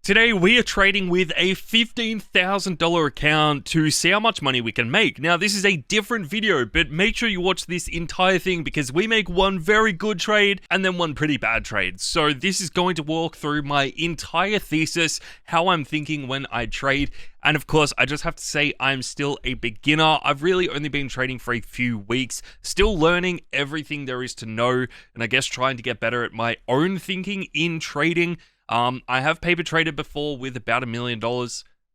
Today we are trading with a $15,000 account to see how much money we can make. Now this is a different video, but make sure you watch this entire thing because we make one very good trade and then one pretty bad trade. So this is going to walk through my entire thesis, how I'm thinking when I trade. And of course, I just have to say I'm still a beginner. I've really only been trading for a few weeks, still learning everything there is to know, and I guess trying to get better at my own thinking in trading. I have paper traded before with about $1 million,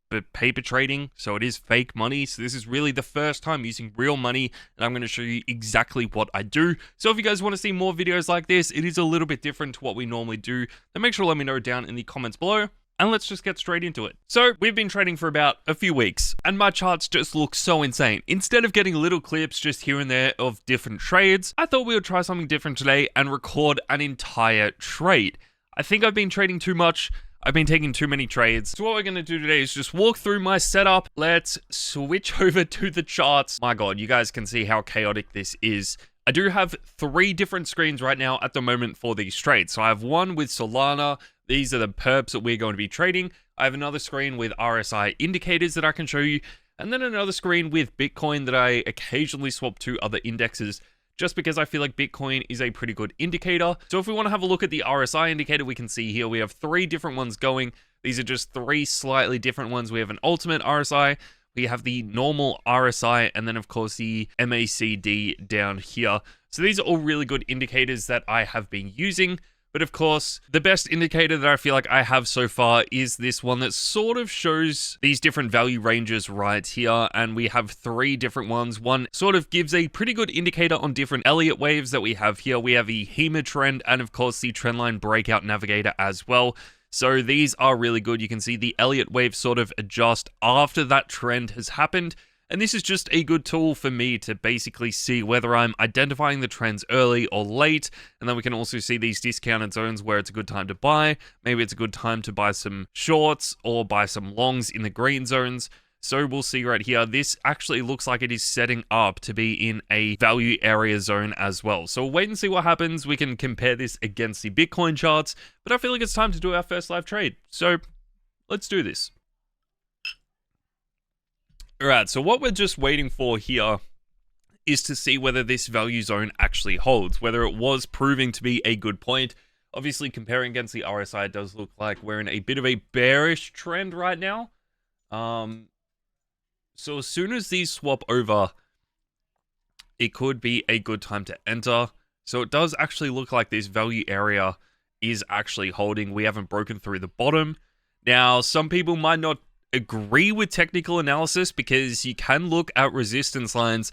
but paper trading, so it is fake money. So this is really the first time using real money, and I'm going to show you exactly what I do. So if you guys want to see more videos like this, it is a little bit different to what we normally do, then make sure to let me know down in the comments below. And let's just get straight into it. So we've been trading for about a few weeks and my charts just look so insane. Instead of getting little clips just here and there of different trades, I thought we would try something different today and record an entire trade. I think I've been trading too much. I've been taking too many trades. So what we're going to do today is just walk through my setup. Let's switch over to the charts. My God, you guys can see how chaotic this is. I do have 3 different screens right now at the moment for these trades. So I have one with Solana. These are the perps that we're going to be trading. I have another screen with RSI indicators that I can show you. And then another screen with Bitcoin that I occasionally swap to other indexes, just because I feel like Bitcoin is a pretty good indicator. So if we want to have a look at the RSI indicator, we can see here we have 3 different ones going. These are just 3 slightly different ones. We have an ultimate RSI, we have the normal RSI, and then of course the MACD down here. So these are all really good indicators that I have been using. But of course, the best indicator that I feel like I have so far is this one that sort of shows these different value ranges right here. And we have 3 different ones. One sort of gives a pretty good indicator on different Elliot waves that we have here. We have the HEMA trend and of course the trendline breakout navigator as well. So these are really good. You can see the Elliot wave sort of adjust after that trend has happened. And this is just a good tool for me to basically see whether I'm identifying the trends early or late. And then we can also see these discounted zones where it's a good time to buy. Maybe it's a good time to buy some shorts or buy some longs in the green zones. So we'll see right here. This actually looks like it is setting up to be in a value area zone as well. So we'll wait and see what happens. We can compare this against the Bitcoin charts. But I feel like it's time to do our first live trade. So let's do this. Alright, so what we're just waiting for here is to see whether this value zone actually holds, whether it was proving to be a good point. Obviously, comparing against the RSI, it does look like we're in a bit of a bearish trend right now. So as soon as these swap over, it could be a good time to enter. So it does actually look like this value area is actually holding. We haven't broken through the bottom. Now, some people might not agree with technical analysis because you can look at resistance lines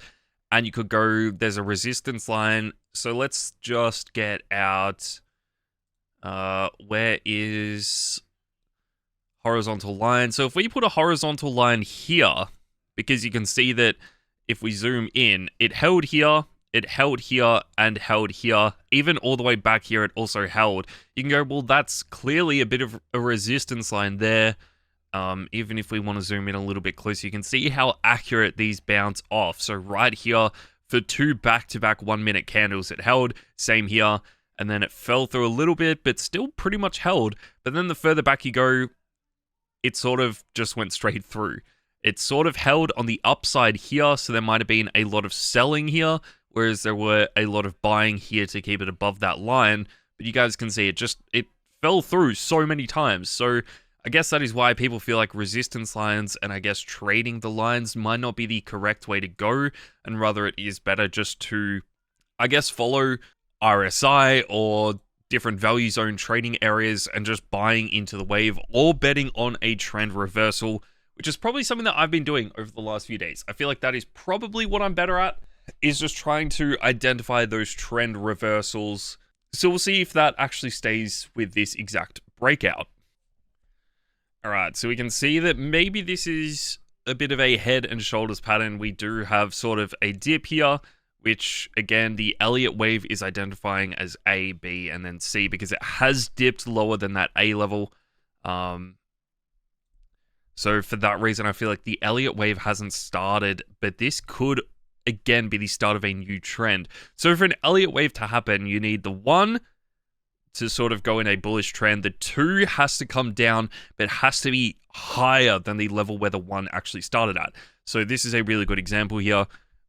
and you could go, there's a resistance line. So let's just get out, where is horizontal line? So if we put a horizontal line here, because you can see that if we zoom in, it held here, and held here. Even all the way back here, it also held. You can go, well, that's clearly a bit of a resistance line there. Even if we want to zoom in a little bit closer, you can see how accurate these bounce off. So right here, for 2 back-to-back 1-minute candles, it held. Same here. And then it fell through a little bit, but still pretty much held. But then the further back you go, it sort of just went straight through. It sort of held on the upside here, so there might have been a lot of selling here, whereas there were a lot of buying here to keep it above that line. But you guys can see it fell through so many times. So I guess that is why people feel like resistance lines and I guess trading the lines might not be the correct way to go, and rather it is better just to, I guess, follow RSI or different value zone trading areas and just buying into the wave or betting on a trend reversal, which is probably something that I've been doing over the last few days. I feel like that is probably what I'm better at, is just trying to identify those trend reversals. So we'll see if that actually stays with this exact breakout. Alright, so we can see that maybe this is a bit of a head and shoulders pattern. We do have sort of a dip here, which again, the Elliot wave is identifying as A, B, and then C because it has dipped lower than that A level. So for that reason, I feel like the Elliot wave hasn't started, but this could again be the start of a new trend. So for an Elliot wave to happen, you need the 1, to sort of go in a bullish trend, the 2 has to come down, but it has to be higher than the level where the 1 actually started at. So this is a really good example here.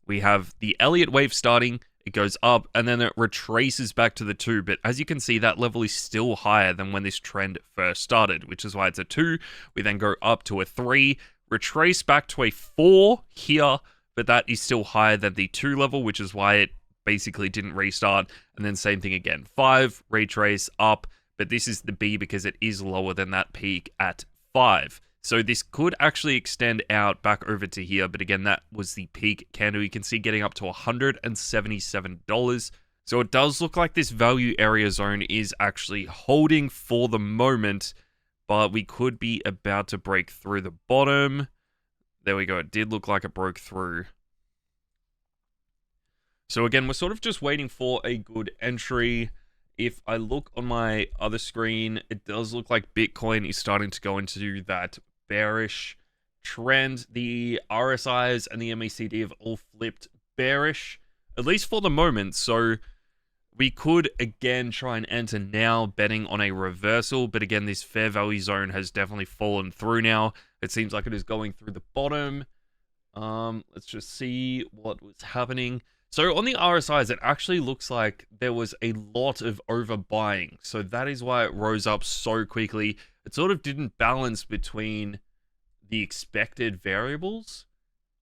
We have the Elliot Wave starting, it goes up, and then it retraces back to the 2. But as you can see, that level is still higher than when this trend first started, which is why it's a 2. We then go up to a 3, retrace back to a 4 here, but that is still higher than the 2 level, which is why it basically didn't restart. And then same thing again, 5, retrace up, but this is the B because it is lower than that peak at 5. So this could actually extend out back over to here, but again, that was the peak candle. You can see getting up to $177. So it does look like this value area zone is actually holding for the moment, but we could be about to break through the bottom. There we go. It did look like it broke through. So again, we're sort of just waiting for a good entry. If I look on my other screen, it does look like Bitcoin is starting to go into that bearish trend. The RSIs and the MACD have all flipped bearish, at least for the moment. So we could again try and enter now, betting on a reversal. But again, this fair value zone has definitely fallen through now. It seems like it is going through the bottom. Let's just see what was happening. So on the RSIs, it actually looks like there was a lot of overbuying. So that is why it rose up so quickly. It sort of didn't balance between the expected variables,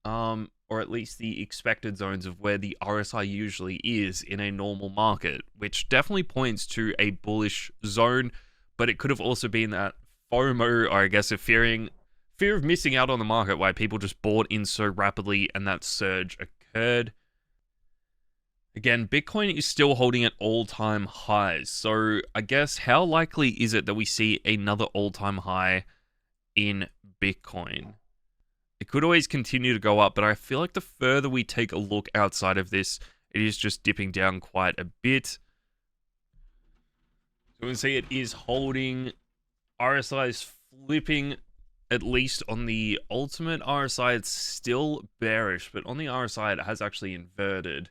or at least the expected zones of where the RSI usually is in a normal market, which definitely points to a bullish zone. But it could have also been that FOMO, or I guess a fear of missing out on the market, why people just bought in so rapidly and that surge occurred. Again, Bitcoin is still holding at all-time highs. So I guess how likely is it that we see another all-time high in Bitcoin? It could always continue to go up, but I feel like the further we take a look outside of this, it is just dipping down quite a bit. So we can see it is holding. RSI is flipping, at least on the ultimate RSI. It's still bearish, but on the RSI, it has actually inverted.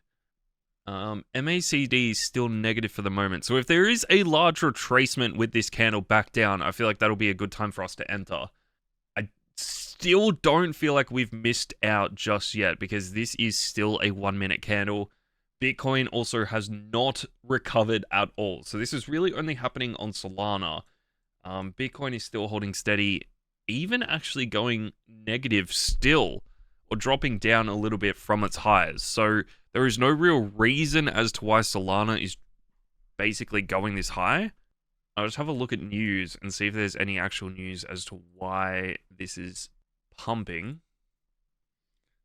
MACD is still negative for the moment. So if there is a large retracement with this candle back down, I feel like that'll be a good time for us to enter. I still don't feel like we've missed out just yet because this is still a 1-minute candle. Bitcoin also has not recovered at all. So this is really only happening on Solana. Bitcoin is still holding steady, even actually going negative still, or dropping down a little bit from its highs. So there is no real reason as to why Solana is basically going this high. I'll just have a look at news and see if there's any actual news as to why this is pumping.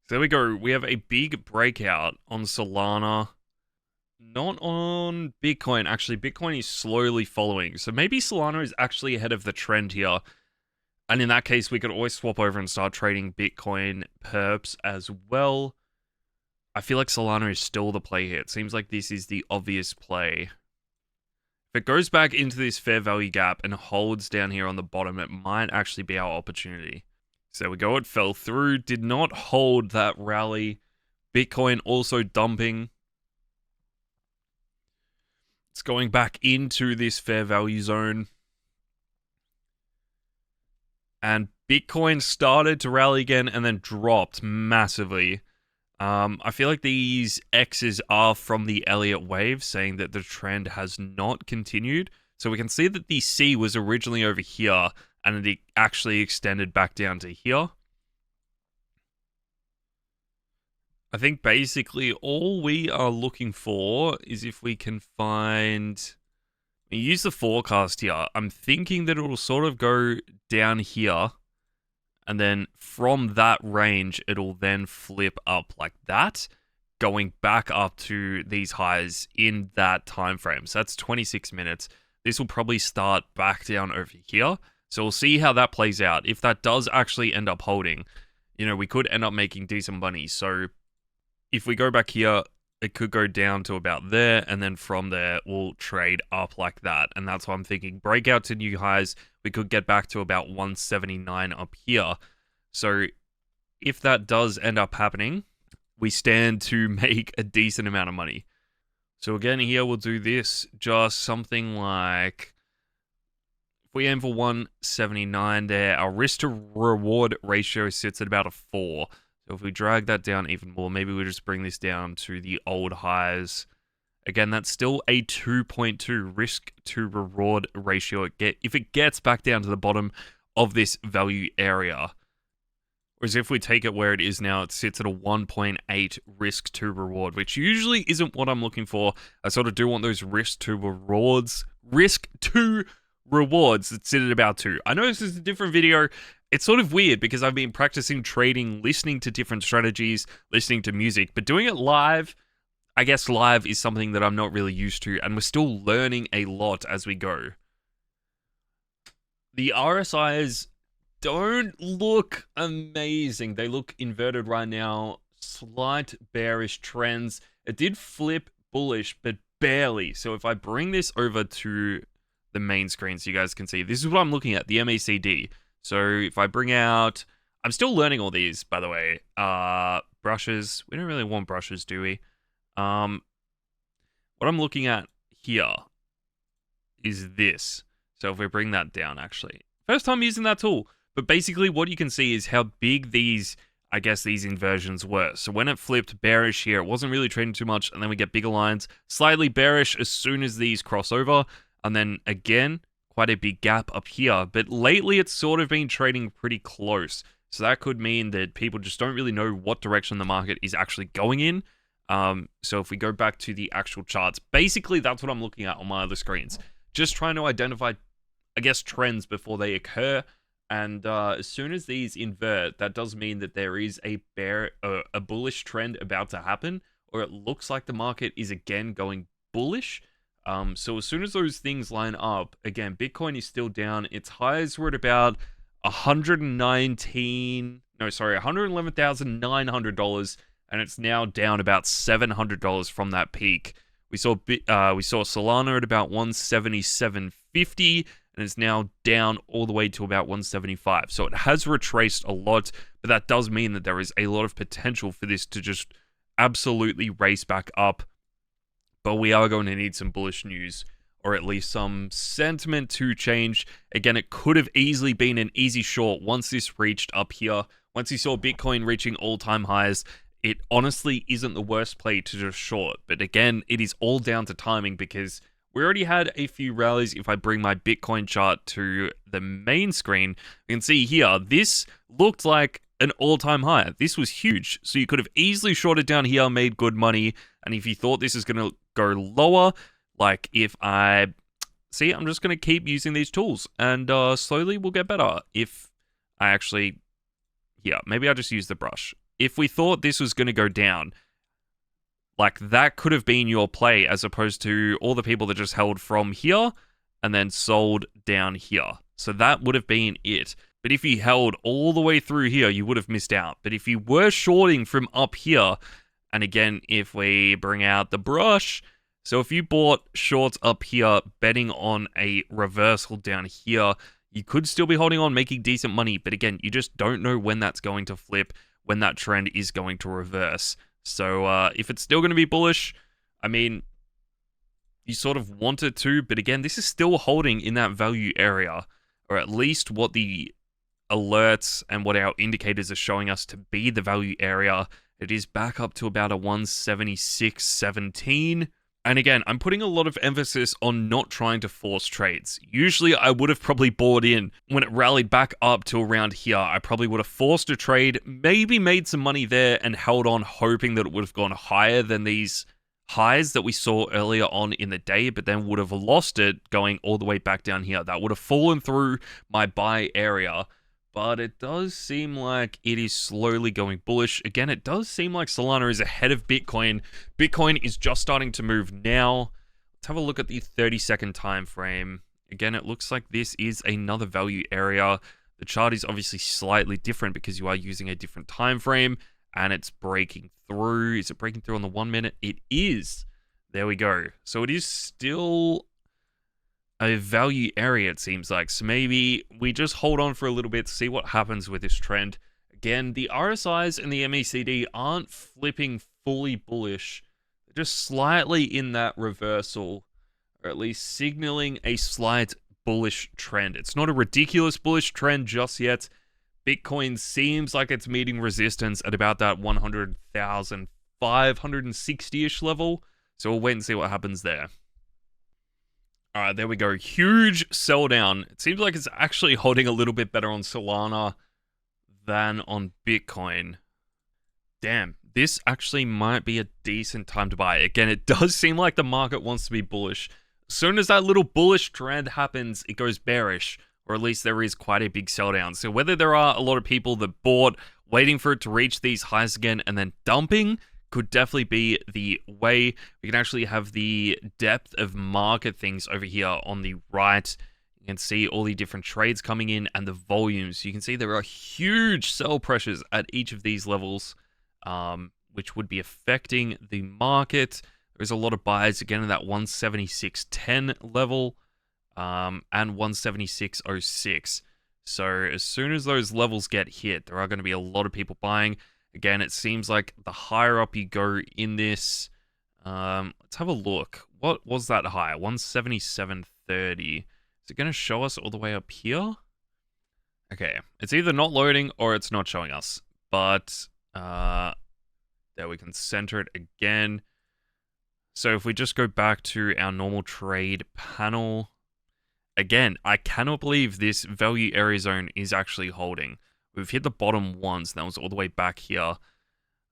So there we go. We have a big breakout on Solana. Not on Bitcoin. Actually, Bitcoin is slowly following. So maybe Solana is actually ahead of the trend here. And in that case, we could always swap over and start trading Bitcoin perps as well. I feel like Solana is still the play here. It seems like this is the obvious play. If it goes back into this fair value gap and holds down here on the bottom, it might actually be our opportunity. So we go, it fell through, did not hold that rally. Bitcoin also dumping. It's going back into this fair value zone. And Bitcoin started to rally again and then dropped massively. I feel like these X's are from the Elliot Wave, saying that the trend has not continued. So we can see that the C was originally over here, and it actually extended back down to here. I think basically all we are looking for is if we can find... Use the forecast here. I'm thinking that it will sort of go down here, and then from that range, it'll then flip up like that, going back up to these highs in that time frame. So that's 26 minutes. This will probably start back down over here. So we'll see how that plays out. If that does actually end up holding, you know, we could end up making decent money. So if we go back here, it could go down to about there, and then from there, we'll trade up like that. And that's why I'm thinking breakout to new highs, we could get back to about 179 up here. So if that does end up happening, we stand to make a decent amount of money. So again, here we'll do this, just something like, if we aim for 179 there, our risk to reward ratio sits at about a 4. So if we drag that down even more, maybe we just bring this down to the old highs. Again, that's still a 2.2 risk to reward ratio. If it gets back down to the bottom of this value area. Whereas if we take it where it is now, it sits at a 1.8 risk to reward, which usually isn't what I'm looking for. I sort of do want those risk to rewards that sit at about 2. I know this is a different video. It's sort of weird because I've been practicing trading, listening to different strategies, listening to music, but doing it live, I guess live is something that I'm not really used to, and we're still learning a lot as we go. The RSIs don't look amazing. They look inverted right now. Slight bearish trends. It did flip bullish, but barely. So if I bring this over to the main screen so you guys can see, this is what I'm looking at, the MACD. So if I bring out, I'm still learning all these, by the way. Brushes. We don't really want brushes, do we? What I'm looking at here is this. So if we bring that down, actually. First time using that tool. But basically what you can see is how big these, I guess, these inversions were. So when it flipped bearish here, it wasn't really trading too much. And then we get bigger lines. Slightly bearish as soon as these cross over. And then again, quite a big gap up here. But lately it's sort of been trading pretty close. So that could mean that people just don't really know what direction the market is actually going in. So if we go back to the actual charts, basically that's what I'm looking at on my other screens. Just trying to identify, I guess, trends before they occur. And as soon as these invert, that does mean that there is a bullish trend about to happen, or it looks like the market is again going bullish. So as soon as those things line up, again, Bitcoin is still down. Its highs were at about $111,900, and it's now down about $700 from that peak. We saw Solana at about 177.50. And it's now down all the way to about 175. So it has retraced a lot, but that does mean that there is a lot of potential for this to just absolutely race back up. But we are going to need some bullish news, or at least some sentiment to change. Again, it could have easily been an easy short once this reached up here. Once you saw Bitcoin reaching all-time highs, it honestly isn't the worst play to just short. But again, it is all down to timing because we already had a few rallies. If I bring my Bitcoin chart to the main screen, you can see here, this looked like an all-time high. This was huge. So you could have easily shorted down here, made good money. And if you thought this is going to go lower, like if I'm just going to keep using these tools and slowly we'll get better. If I actually, maybe I just use the brush. If we thought this was going to go down, like that could have been your play as opposed to all the people that just held from here and then sold down here. So that would have been it. But if you held all the way through here, you would have missed out. But if you were shorting from up here, and again, if we bring out the brush, so if you bought shorts up here, betting on a reversal down here, you could still be holding on, making decent money. But again, you just don't know when that's going to flip, when that trend is going to reverse. So if it's still going to be bullish, I mean, you sort of want it to, but again, this is still holding in that value area, or at least what the alerts and what our indicators are showing us to be the value area. It is back up to about a 176.17. And again, I'm putting a lot of emphasis on not trying to force trades. Usually I would have probably bought in when it rallied back up to around here. I probably would have forced a trade, maybe made some money there and held on hoping that it would have gone higher than these highs that we saw earlier on in the day, but then would have lost it going all the way back down here. That would have fallen through my buy area. But it does seem like it is slowly going bullish. Again, it does seem like Solana is ahead of Bitcoin. Bitcoin is just starting to move now. Let's have a look at the 30-second time frame. Again, it looks like this is another value area. The chart is obviously slightly different because you are using a different time frame, and it's breaking through. Is it breaking through on the 1 minute? It is. There we go. So it is still a value area, it seems like. So maybe we just hold on for a little bit, see what happens with this trend. Again, the RSIs and the MACD aren't flipping fully bullish. just slightly in that reversal, or at least signaling a slight bullish trend. It's not a ridiculous bullish trend just yet. Bitcoin seems like it's meeting resistance at about that 100,560-ish level. So we'll wait and see what happens there. All right, there we go. Huge sell down. It seems like it's actually holding a little bit better on Solana than on Bitcoin. Damn, this actually might be a decent time to buy. Again, it does seem like the market wants to be bullish. As soon as that little bullish trend happens, it goes bearish, or at least there is quite a big sell down. So whether there are a lot of people that bought, waiting for it to reach these highs again, and then dumping, could definitely be the way. We can actually have the depth of market things over here on the right. You can see all the different trades coming in and the volumes. You can see there are huge sell pressures at each of these levels, which would be affecting the market. There's a lot of buys again in that 176.10 level and 176.06. So as soon as those levels get hit, there are going to be a lot of people buying. Again, it seems like the higher up you go in this, let's have a look. What was that high? 177.30. Is it going to show us all the way up here? Okay, it's either not loading or it's not showing us. But there, we can center it again. So if we just go back to our normal trade panel, again, I cannot believe this value area zone is actually holding. We've hit the bottom once, and that was all the way back here.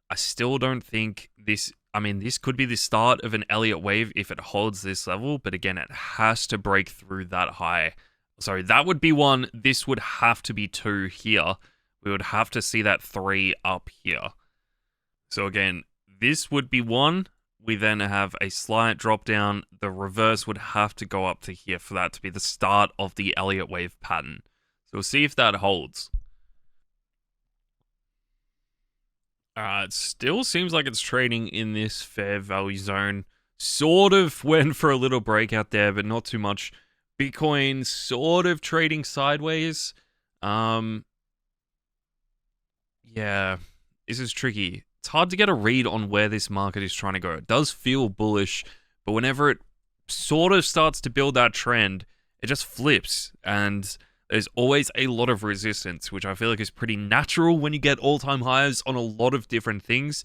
I still don't think this... I mean, this could be the start of an Elliot Wave if it holds this level, but again, it has to break through that high. Sorry, that would be 1. This would have to be 2 here. We would have to see that 3 up here. So again, this would be 1. We then have a slight drop down. The reverse would have to go up to here for that to be the start of the Elliot Wave pattern. So we'll see if that holds. It still seems like it's trading in this fair value zone. Sort of went for a little breakout there, but not too much. Bitcoin sort of trading sideways. Yeah, this is tricky. It's hard to get a read on where this market is trying to go. It does feel bullish, but whenever it sort of starts to build that trend, it just flips, and there's always a lot of resistance, which I feel like is pretty natural when you get all-time highs on a lot of different things,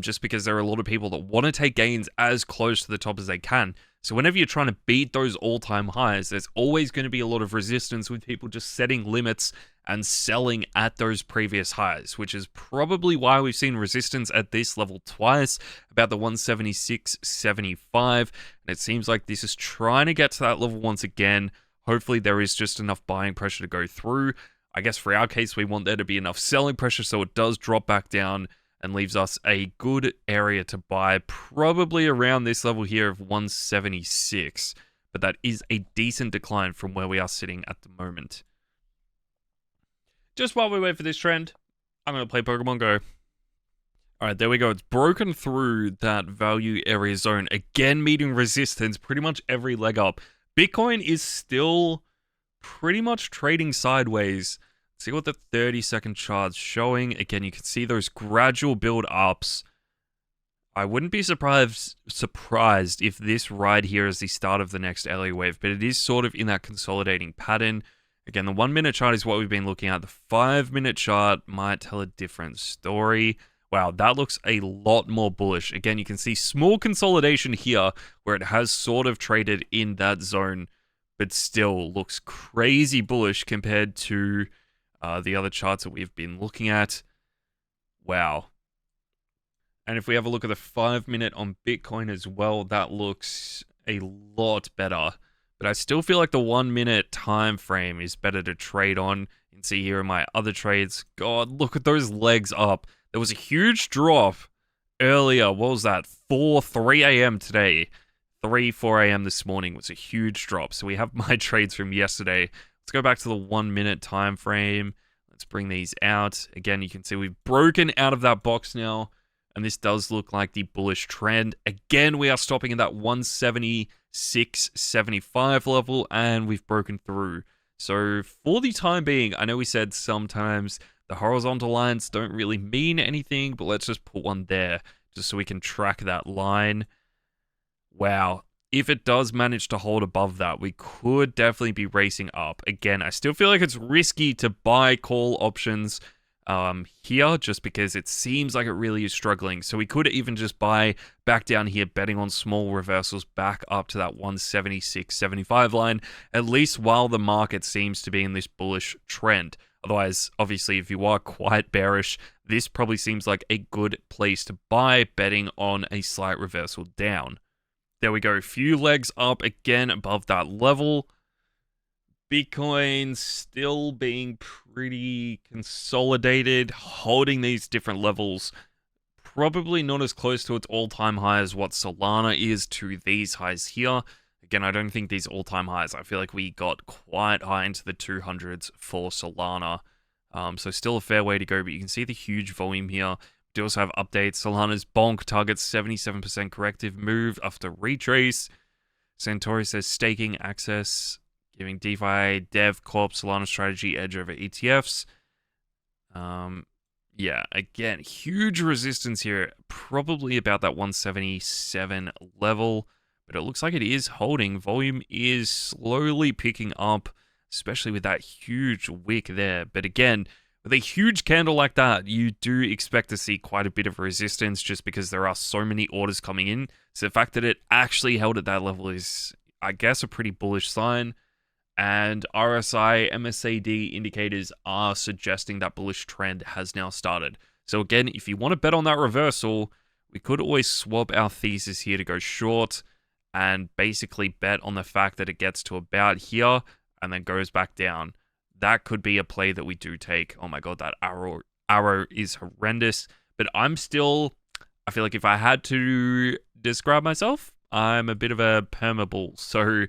just because there are a lot of people that want to take gains as close to the top as they can. So whenever you're trying to beat those all-time highs, there's always going to be a lot of resistance with people just setting limits and selling at those previous highs, which is probably why we've seen resistance at this level twice, about the 176.75, and it seems like this is trying to get to that level once again. Hopefully there is just enough buying pressure to go through. I guess for our case, we want there to be enough selling pressure so it does drop back down and leaves us a good area to buy, probably around this level here of 176. But that is a decent decline from where we are sitting at the moment. Just while we wait for this trend, I'm going to play Pokemon Go. Alright, there we go. It's broken through that value area zone. Again, meeting resistance pretty much every leg up. Bitcoin is still pretty much trading sideways. Let's see what the 30-second chart's showing. Again, you can see those gradual build-ups. I wouldn't be surprised if this right here is the start of the next Elliot Wave, but it is sort of in that consolidating pattern. Again, the 1-minute chart is what we've been looking at. The 5-minute chart might tell a different story. Wow, that looks a lot more bullish. Again, you can see small consolidation here where it has sort of traded in that zone, but still looks crazy bullish compared to the other charts that we've been looking at. Wow. And if we have a look at the 5-minute on Bitcoin as well, that looks a lot better. But I still feel like the 1-minute time frame is better to trade on. You can see here in my other trades. God, look at those legs up. There was a huge drop earlier. What was that? 3 a.m. today. 4 a.m. this morning was a huge drop. So we have my trades from yesterday. Let's go back to the 1-minute time frame. Let's bring these out. Again, you can see we've broken out of that box now. And this does look like the bullish trend. Again, we are stopping at that 176.75 level. And we've broken through. So for the time being, I know we said sometimes the horizontal lines don't really mean anything, but let's just put one there just so we can track that line. Wow. If it does manage to hold above that, we could definitely be racing up. Again, I still feel like it's risky to buy call options here, just because it seems like it really is struggling. So we could even just buy back down here, betting on small reversals back up to that 176.75 line, at least while the market seems to be in this bullish trend. Otherwise, obviously, if you are quite bearish, this probably seems like a good place to buy, betting on a slight reversal down. There we go. Few legs up again above that level. Bitcoin still being pretty consolidated, holding these different levels. Probably not as close to its all-time high as what Solana is to these highs here. Again, I don't think these all-time highs. I feel like we got quite high into the 200s for Solana. So still a fair way to go, but you can see the huge volume here. We do also have updates. Solana's bonk targets 77% corrective move after retrace. Santori says staking access, giving DeFi Dev Corp Solana strategy edge over ETFs. Yeah, again, huge resistance here. Probably about that 177 level. But it looks like it is holding. Volume is slowly picking up, especially with that huge wick there. But again, with a huge candle like that, you do expect to see quite a bit of resistance just because there are so many orders coming in. So the fact that it actually held at that level is, I guess, a pretty bullish sign. And RSI, MACD indicators are suggesting that bullish trend has now started. So again, if you want to bet on that reversal, we could always swap our thesis here to go short and basically bet on the fact that it gets to about here and then goes back down. That could be a play that we do take. Oh my god, that arrow is horrendous. But I feel like if I had to describe myself, I'm a bit of a permabull. So,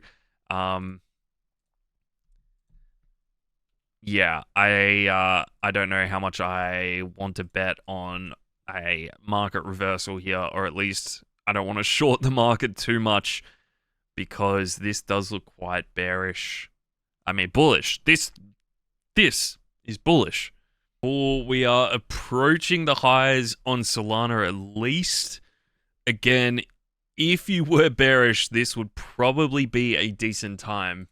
yeah, I don't know how much I want to bet on a market reversal here, or at least I don't want to short the market too much because this does look quite bearish. I mean, bullish. This is bullish. Oh, we are approaching the highs on Solana at least. Again, if you were bearish, this would probably be a decent time.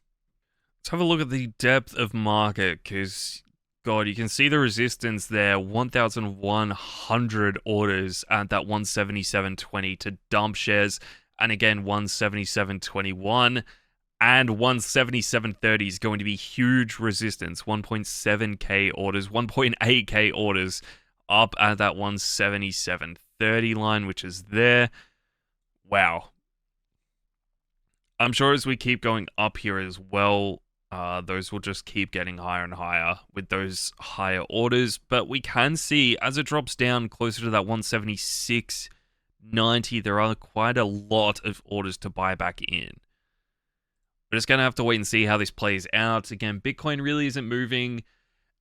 Let's have a look at the depth of market, because, God, you can see the resistance there. 1,100 orders at that 177.20 to dump shares. And again, 177.21 and 177.30 is going to be huge resistance. 1.7k orders, 1.8k orders up at that 177.30 line, which is there. Wow. I'm sure as we keep going up here as well, those will just keep getting higher and higher with those higher orders. But we can see as it drops down closer to that 176.90, there are quite a lot of orders to buy back in. We're just going to have to wait and see how this plays out. Again, Bitcoin really isn't moving.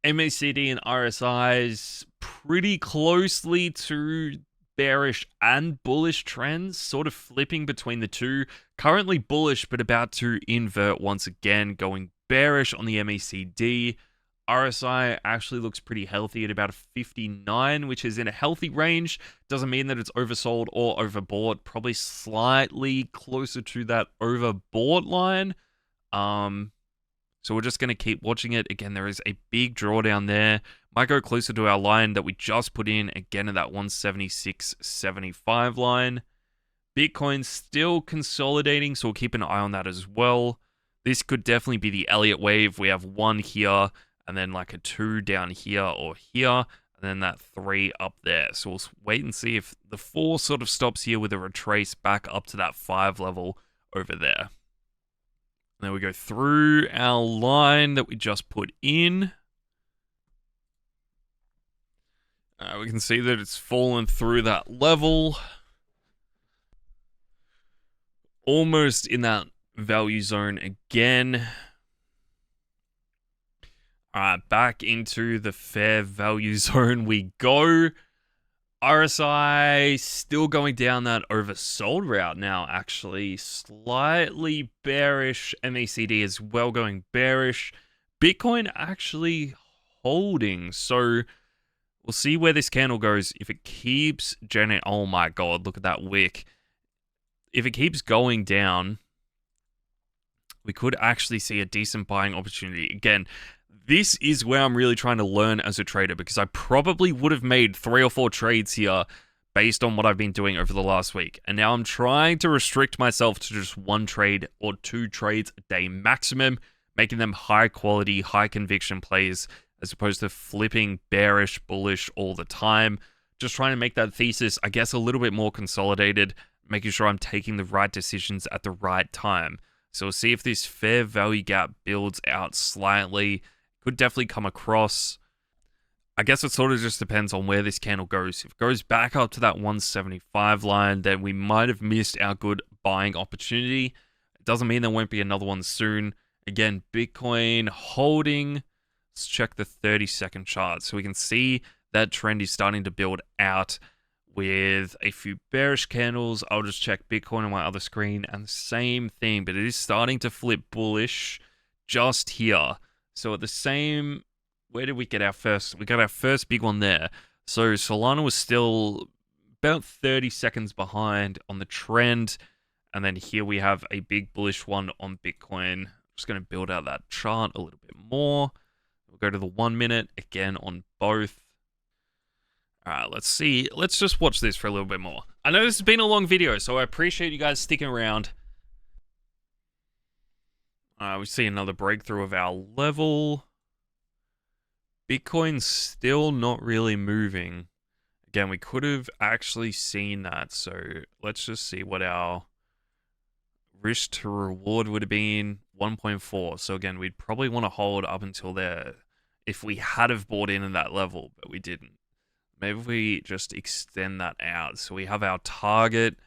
MACD and RSI's pretty closely to bearish and bullish trends, sort of flipping between the two. Currently bullish, but about to invert once again, going bearish on the MACD. RSI actually looks pretty healthy at about a 59, which is in a healthy range. Doesn't mean that it's oversold or overbought. Probably slightly closer to that overbought line. So we're just going to keep watching it. Again, there is a big drawdown there. Might go closer to our line that we just put in, again at that 176.75 line. Bitcoin still consolidating, so we'll keep an eye on that as well. This could definitely be the Elliot Wave. We have 1 here, and then like a 2 down here or here, and then that 3 up there. So we'll wait and see if the 4 sort of stops here with a retrace back up to that 5 level over there. And then we go through our line that we just put in. We can see that it's fallen through that level. Almost in that value zone again. Alright, back into the fair value zone we go. RSI still going down that oversold route now, actually. Slightly bearish. MACD as well going bearish. Bitcoin actually holding. So We'll see where this candle goes. If it keeps generating... Oh my god, look at that wick. If it keeps going down, we could actually see a decent buying opportunity. Again, this is where I'm really trying to learn as a trader, because I probably would have made 3 or 4 trades here based on what I've been doing over the last week. And now I'm trying to restrict myself to just 1 trade or 2 trades a day maximum, making them high quality, high conviction plays, as opposed to flipping bearish, bullish all the time. Just trying to make that thesis, I guess, a little bit more consolidated, making sure I'm taking the right decisions at the right time. So we'll see if this fair value gap builds out slightly. Could definitely come across. I guess it sort of just depends on where this candle goes. If it goes back up to that 175 line, then we might have missed our good buying opportunity. It doesn't mean there won't be another one soon. Again, Bitcoin holding. Let's check the 30-second chart. So we can see that trend is starting to build out with a few bearish candles. I'll just check Bitcoin on my other screen, and the same thing, but it is starting to flip bullish just here. So at the same, where did we get our first? We got our first big one there. So Solana was still about 30 seconds behind on the trend. And then here we have a big bullish one on Bitcoin. Just going to build out that chart a little bit more. We'll go to the 1 minute again on both. All right, let's see. Let's just watch this for a little bit more. I know this has been a long video, so I appreciate you guys sticking around. We see another breakthrough of our level. Bitcoin's still not really moving. Again, we could have actually seen that. So let's just see what our risk to reward would have been. 1.4. So again, we'd probably want to hold up until there if we had have bought in at that level, but we didn't. Maybe we just extend that out. So we have our target.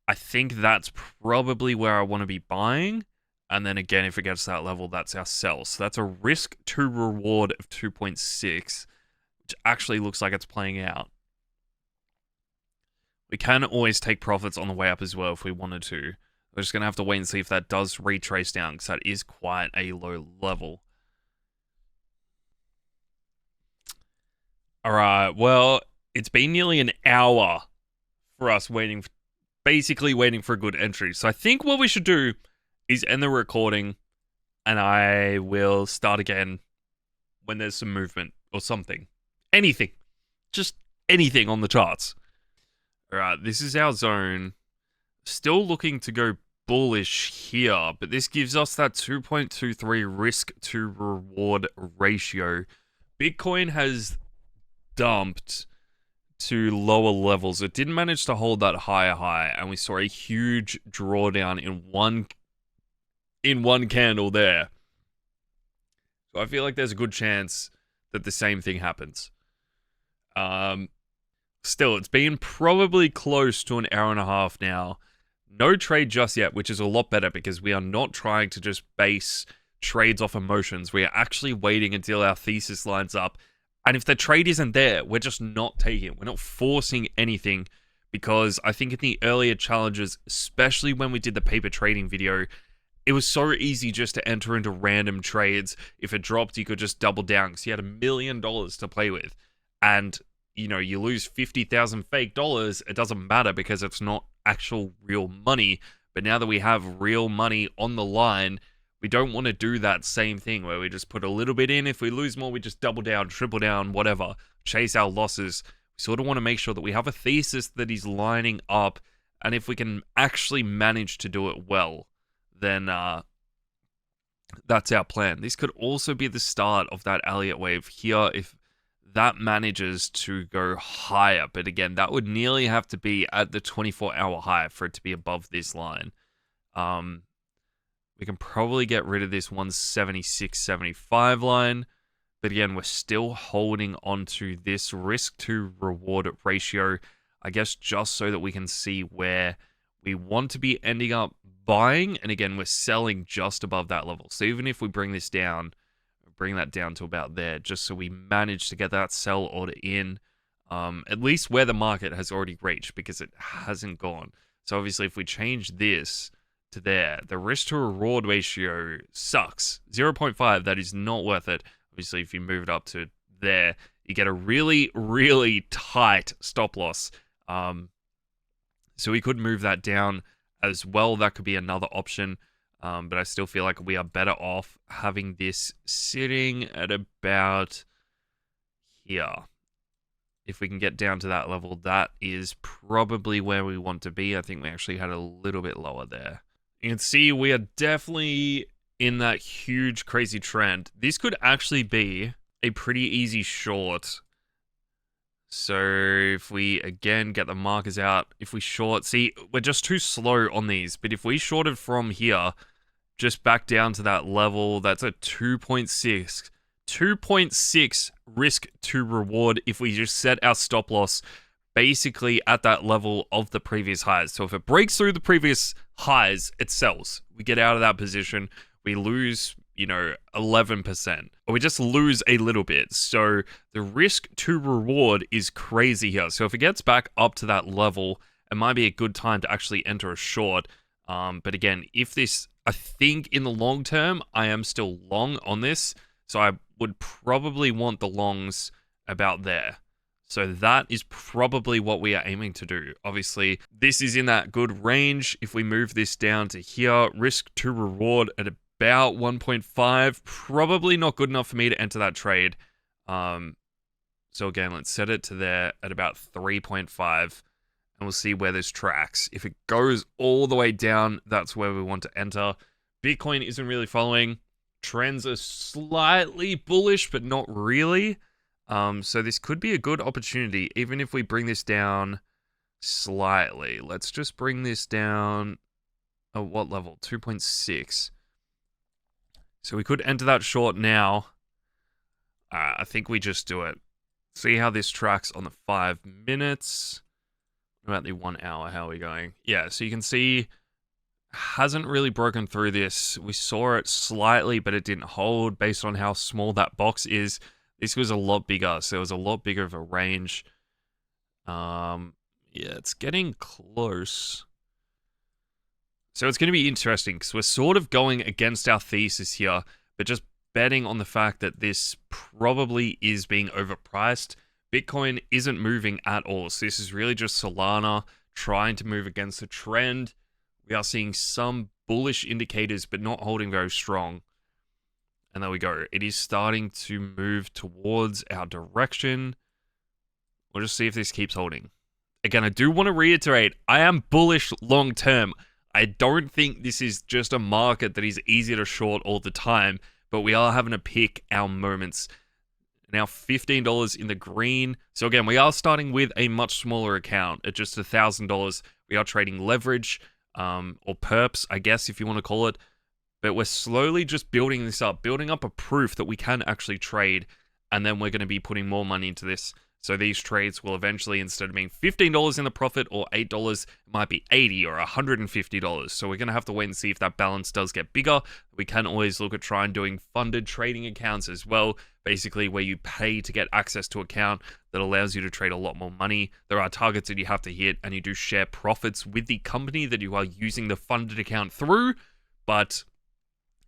I think that's probably where I want to be buying. And then again, if it gets to that level, that's our sell. So that's a risk to reward of 2.6, which actually looks like it's playing out. We can always take profits on the way up as well if we wanted to. We're just going to have to wait and see if that does retrace down, because that is quite a low level. All right, well, it's been nearly an hour for us basically waiting for a good entry. So I think what we should do is end the recording, and I will start again when there's some movement or something. Anything. Just anything on the charts. All right, this is our zone. Still looking to go bullish here, but this gives us that 2.23 risk to reward ratio. Bitcoin has dumped to lower levels. It didn't manage to hold that higher high, and we saw a huge drawdown in one candle there. So I feel like there's a good chance that the same thing happens. Still, it's been probably close to an hour and a half now. No trade just yet, which is a lot better because we are not trying to just base trades off emotions. We are actually waiting until our thesis lines up. And if the trade isn't there, we're just not taking it. We're not forcing anything, because I think in the earlier challenges, especially when we did the paper trading video, it was so easy just to enter into random trades. If it dropped, you could just double down because you had $1 million to play with. And, you know, you lose 50,000 fake dollars, it doesn't matter because it's not actual real money. But now that we have real money on the line, we don't want to do that same thing where we just put a little bit in. If we lose more, we just double down, triple down, whatever, chase our losses. We sort of want to make sure that we have a thesis that is lining up. And if we can actually manage to do it well, then that's our plan. This could also be the start of that Elliot Wave here if that manages to go higher. But again, that would nearly have to be at the 24-hour high for it to be above this line. We can probably get rid of this 176.75 line. But again, we're still holding on to this risk to reward ratio, I guess, just so that we can see where we want to be ending up buying. And again, we're selling just above that level. So even if we bring this down, bring that down to about there, just so we manage to get that sell order in, at least where the market has already reached, because it hasn't gone. So obviously, if we change this to there, the risk to reward ratio sucks. 0.5, that is not worth it. Obviously, if you move it up to there, you get a really, really tight stop loss. So we could move that down as well. That could be another option. But I still feel like we are better off having this sitting at about here. If we can get down to that level, that is probably where we want to be. I think we actually had a little bit lower there. You can see we are definitely in that huge, crazy trend. This could actually be a pretty easy short. So if we, again, get the markers out, if we short, see, we're just too slow on these. But if we shorted from here, just back down to that level, that's a 2.6. 2.6 risk to reward if we just set our stop loss basically at that level of the previous highs. So if it breaks through the previous highs, it sells. We get out of that position. We lose, 11%. Or we just lose a little bit. So the risk to reward is crazy here. So if it gets back up to that level, it might be a good time to actually enter a short. But again, if this, I think in the long term, I am still long on this. So I would probably want the longs about there. So that is probably what we are aiming to do. Obviously, this is in that good range. If we move this down to here, risk to reward at about 1.5, probably not good enough for me to enter that trade. So again, let's set it to there at about 3.5, and we'll see where this tracks. If it goes all the way down, that's where we want to enter. Bitcoin isn't really following. Trends are slightly bullish, but not really. So this could be a good opportunity, even if we bring this down slightly. Let's just bring this down at what level? 2.6. So we could enter that short now. I think we just do it. See how this tracks on the 5 minutes. What about the 1 hour? How are we going? Yeah, so you can see hasn't really broken through this. We saw it slightly, but it didn't hold based on how small that box is. This was a lot bigger, so it was a lot bigger of a range. Yeah, it's getting close. So it's going to be interesting because we're sort of going against our thesis here, but just betting on the fact that this probably is being overpriced. Bitcoin isn't moving at all, so this is really just Solana trying to move against the trend. We are seeing some bullish indicators, but not holding very strong. And there we go. It is starting to move towards our direction. We'll just see if this keeps holding. Again, I do want to reiterate, I am bullish long term. I don't think this is just a market that is easy to short all the time, but we are having to pick our moments. Now $15 in the green. So again, we are starting with a much smaller account at just $1,000. We are trading leverage, or perps, I guess, if you want to call it. But we're slowly just building this up, building up a proof that we can actually trade, and then we're going to be putting more money into this. So these trades will eventually, instead of being $15 in the profit or $8, it might be $80 or $150. So we're going to have to wait and see if that balance does get bigger. We can always look at trying doing funded trading accounts as well, basically where you pay to get access to an account that allows you to trade a lot more money. There are targets that you have to hit, and you do share profits with the company that you are using the funded account through. But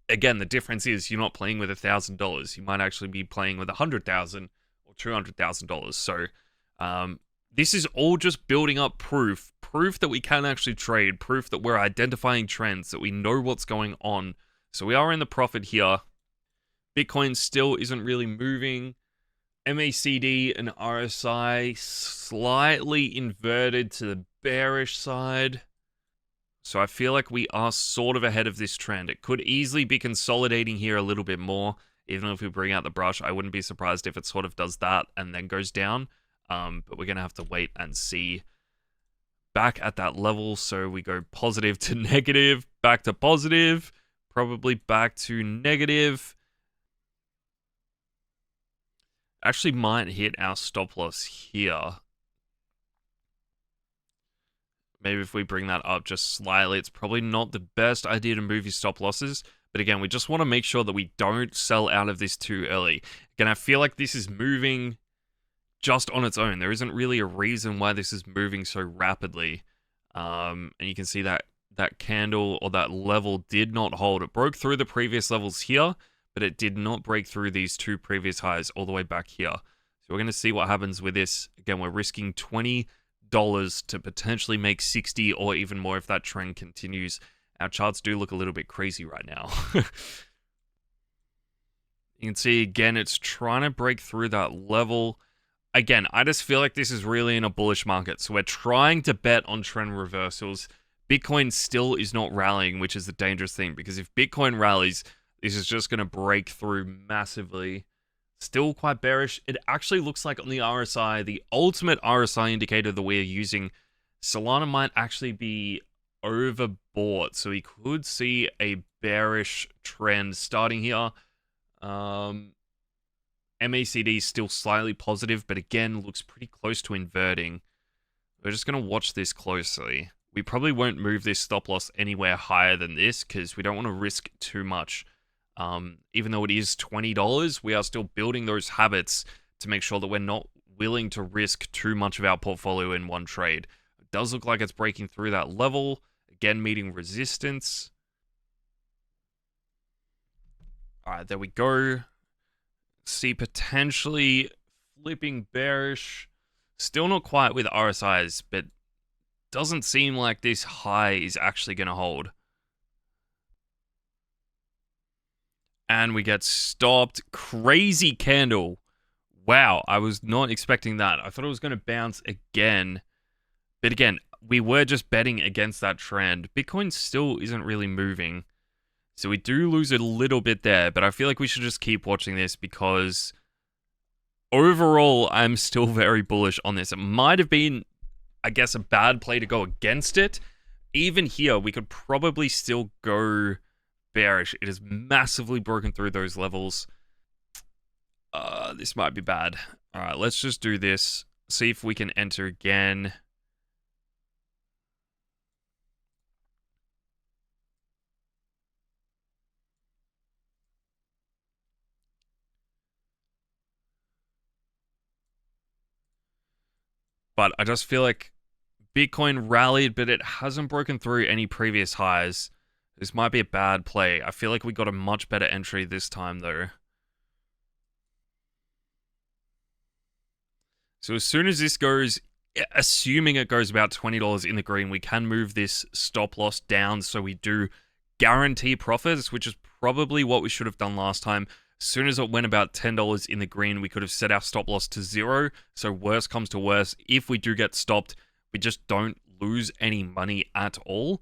again, the difference is you're not playing with $1,000. You might actually be playing with $100,000 or $200,000. So this is all just building up proof that we can actually trade, proof that we're identifying trends, that we know what's going on. So we are in the profit here. Bitcoin still isn't really moving. MACD and RSI slightly inverted to the bearish side. So I feel like we are sort of ahead of this trend. It could easily be consolidating here a little bit more. Even if we bring out the brush, I wouldn't be surprised if it sort of does that and then goes down. But we're going to have to wait and see. Back at that level, so we go positive to negative, back to positive, probably back to negative. Actually might hit our stop loss here. Maybe if we bring that up just slightly, it's probably not the best idea to move your stop losses. But again, we just want to make sure that we don't sell out of this too early. Again, I feel like this is moving just on its own. There isn't really a reason why this is moving so rapidly. And you can see that that candle or that level did not hold. It broke through the previous levels here, but it did not break through these two previous highs all the way back here. So we're going to see what happens with this. Again, we're risking $20 to potentially make 60 or even more if that trend continues. Our charts do look a little bit crazy right now. You can see, again, it's trying to break through that level. Again, I just feel like this is really in a bullish market. So we're trying to bet on trend reversals. Bitcoin still is not rallying, which is the dangerous thing. Because if Bitcoin rallies, this is just going to break through massively. Still quite bearish. It actually looks like on the RSI, the ultimate RSI indicator that we're using, Solana might actually be overbought. So we could see a bearish trend starting here. MACD is still slightly positive, but again, looks pretty close to inverting. We're just going to watch this closely. We probably won't move this stop loss anywhere higher than this because we don't want to risk too much. Even though it is $20, we are still building those habits to make sure that we're not willing to risk too much of our portfolio in one trade. It does look like it's breaking through that level. Again, meeting resistance. All right, there we go. See potentially flipping bearish. Still not quite with RSIs, but doesn't seem like this high is actually going to hold. And we get stopped. Crazy candle. Wow, I was not expecting that. I thought it was going to bounce again. But again, we were just betting against that trend. Bitcoin still isn't really moving. So we do lose a little bit there, but I feel like we should just keep watching this because overall, I'm still very bullish on this. It might have been, I guess, a bad play to go against it. Even here, we could probably still go bearish. It has massively broken through those levels. This might be bad. All right, let's just do this. See if we can enter again. But I just feel like Bitcoin rallied, but it hasn't broken through any previous highs. This might be a bad play. I feel like we got a much better entry this time, though. So as soon as this goes, assuming it goes about $20 in the green, we can move this stop loss down so we do guarantee profits, which is probably what we should have done last time. As soon as it went about $10 in the green, we could have set our stop loss to 0. So worst comes to worst, if we do get stopped, we just don't lose any money at all,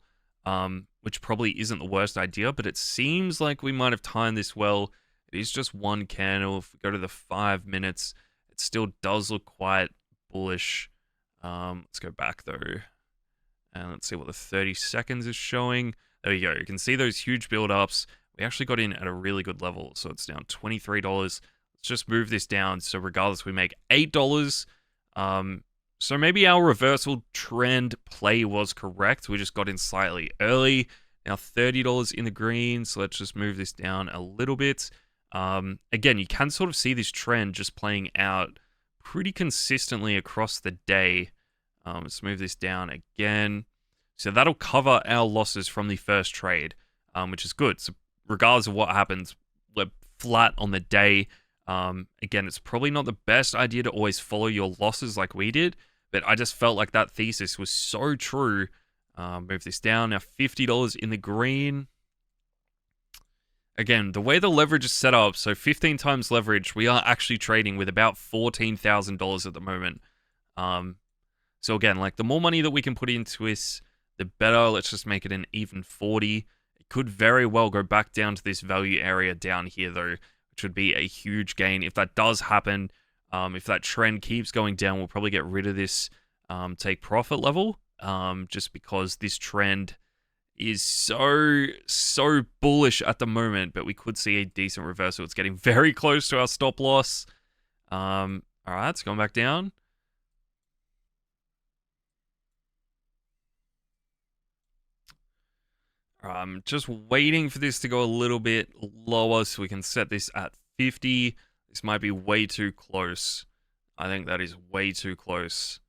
which probably isn't the worst idea, but it seems like we might have timed this well. It is just one candle. If we go to the 5 minutes, it still does look quite bullish. Let's go back though, and let's see what the 30 seconds is showing. There you go. You can see those huge build-ups. We actually got in at a really good level, so it's down $23. Let's just move this down, so regardless, we make $8. So maybe our reversal trend play was correct. We just got in slightly early. Now $30 in the green, so let's just move this down a little bit. Again, you can sort of see this trend just playing out pretty consistently across the day. Let's move this down again. So that'll cover our losses from the first trade, which is good. So regardless of what happens, we're flat on the day. Again, it's probably not the best idea to always follow your losses like we did, but I just felt like that thesis was so true. Move this down. Now $50 in the green. Again, the way the leverage is set up, so 15 times leverage, we are actually trading with about $14,000 at the moment. So again, like the more money that we can put into this, the better. Let's just make it an even 40. It could very well go back down to this value area down here though, which would be a huge gain. If that does happen, if that trend keeps going down, we'll probably get rid of this take profit level, just because this trend is so bullish at the moment, but we could see a decent reversal. It's getting very close to our stop loss. All right, it's going back down. I'm just waiting for this to go a little bit lower so we can set this at 50. This might be way too close. I think that is way too close.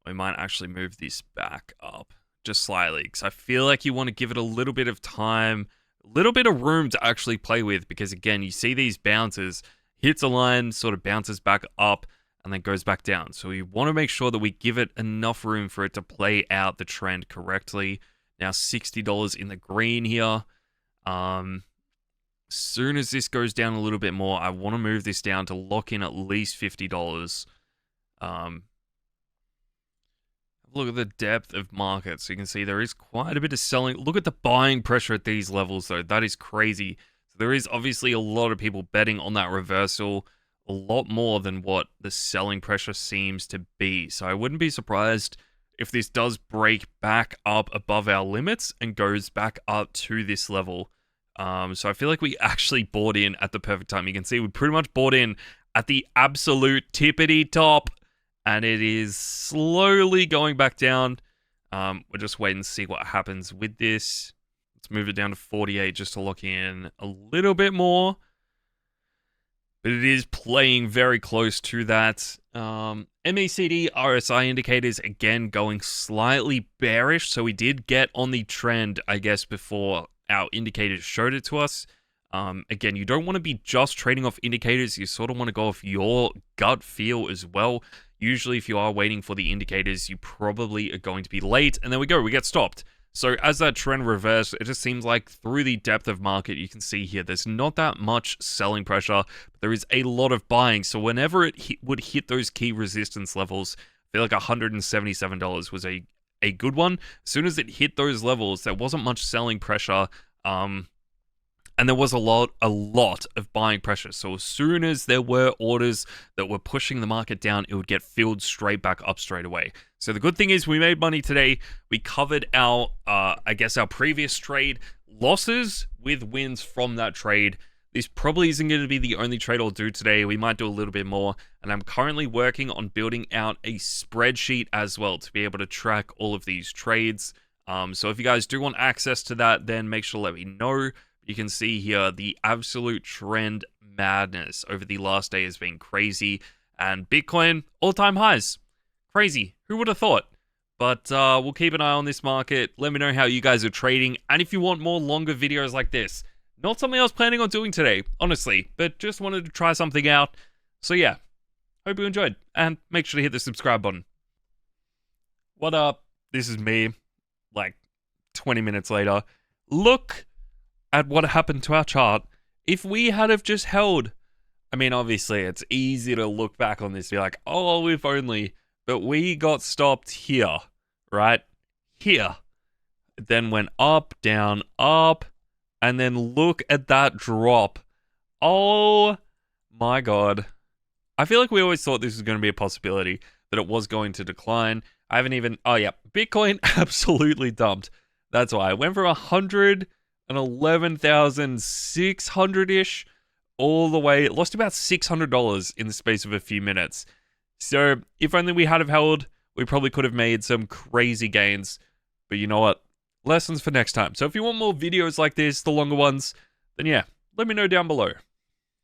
We might actually move this back up just slightly, because I feel like you want to give it a little bit of time, a little bit of room to actually play with, because again, you see these bounces. hits a line, sort of bounces back up, and then goes back down. So we want to make sure that we give it enough room for it to play out the trend correctly. Now $60 in the green here. Soon as this goes down a little bit more, I want to move this down to lock in at least $50. Look at the depth of market. So you can see there is quite a bit of selling. Look at the buying pressure at these levels, though. That is crazy. So there is obviously a lot of people betting on that reversal, a lot more than what the selling pressure seems to be. So I wouldn't be surprised if this does break back up above our limits and goes back up to this level. So I feel like we actually bought in at the perfect time. You can see we pretty much bought in at the absolute tippity top, and it is slowly going back down. We're just waiting to see what happens with this. Let's move it down to 48 just to lock in a little bit more. But it is playing very close to that. MACD, RSI indicators, again, going slightly bearish. So we did get on the trend, I guess, before our indicators showed it to us. Again, you don't want to be just trading off indicators. You sort of want to go off your gut feel as well. Usually, if you are waiting for the indicators, you probably are going to be late. And there we go, we get stopped. So as that trend reversed, it just seems like through the depth of market, you can see here, there's not that much selling pressure, but there is a lot of buying. So whenever it would hit those key resistance levels, I feel like $177 was a good one. As soon as it hit those levels, there wasn't much selling pressure, and there was a lot of buying pressure. So as soon as there were orders that were pushing the market down, it would get filled straight back up straight away. So the good thing is we made money today. We covered our, I guess, our previous trade losses with wins from that trade. This probably isn't going to be the only trade I'll do today. We might do a little bit more. And I'm currently working on building out a spreadsheet as well to be able to track all of these trades. So if you guys do want access to that, then make sure to let me know. You can see here the absolute trend madness over the last day has been crazy. And Bitcoin, all-time highs. Crazy. Who would have thought? But we'll keep an eye on this market. Let me know how you guys are trading. And if you want more longer videos like this, not something I was planning on doing today, honestly, but just wanted to try something out. So yeah, hope you enjoyed. And make sure to hit the subscribe button. What up? This is me, like 20 minutes later. Look at what happened to our chart. If we had have just held, I mean, obviously it's easy to look back on this and be like, oh, if only, but we got stopped here, right? Here. It then went up, down, up, and then look at that drop. Oh my God. I feel like we always thought this was going to be a possibility, that it was going to decline. I haven't even, oh yeah, Bitcoin absolutely dumped. That's why I went from 111,600-ish all the way, lost about $600 in the space of a few minutes. So if only we had have held, we probably could have made some crazy gains. But you know what? Lessons for next time. So if you want more videos like this, the longer ones, then yeah, let me know down below.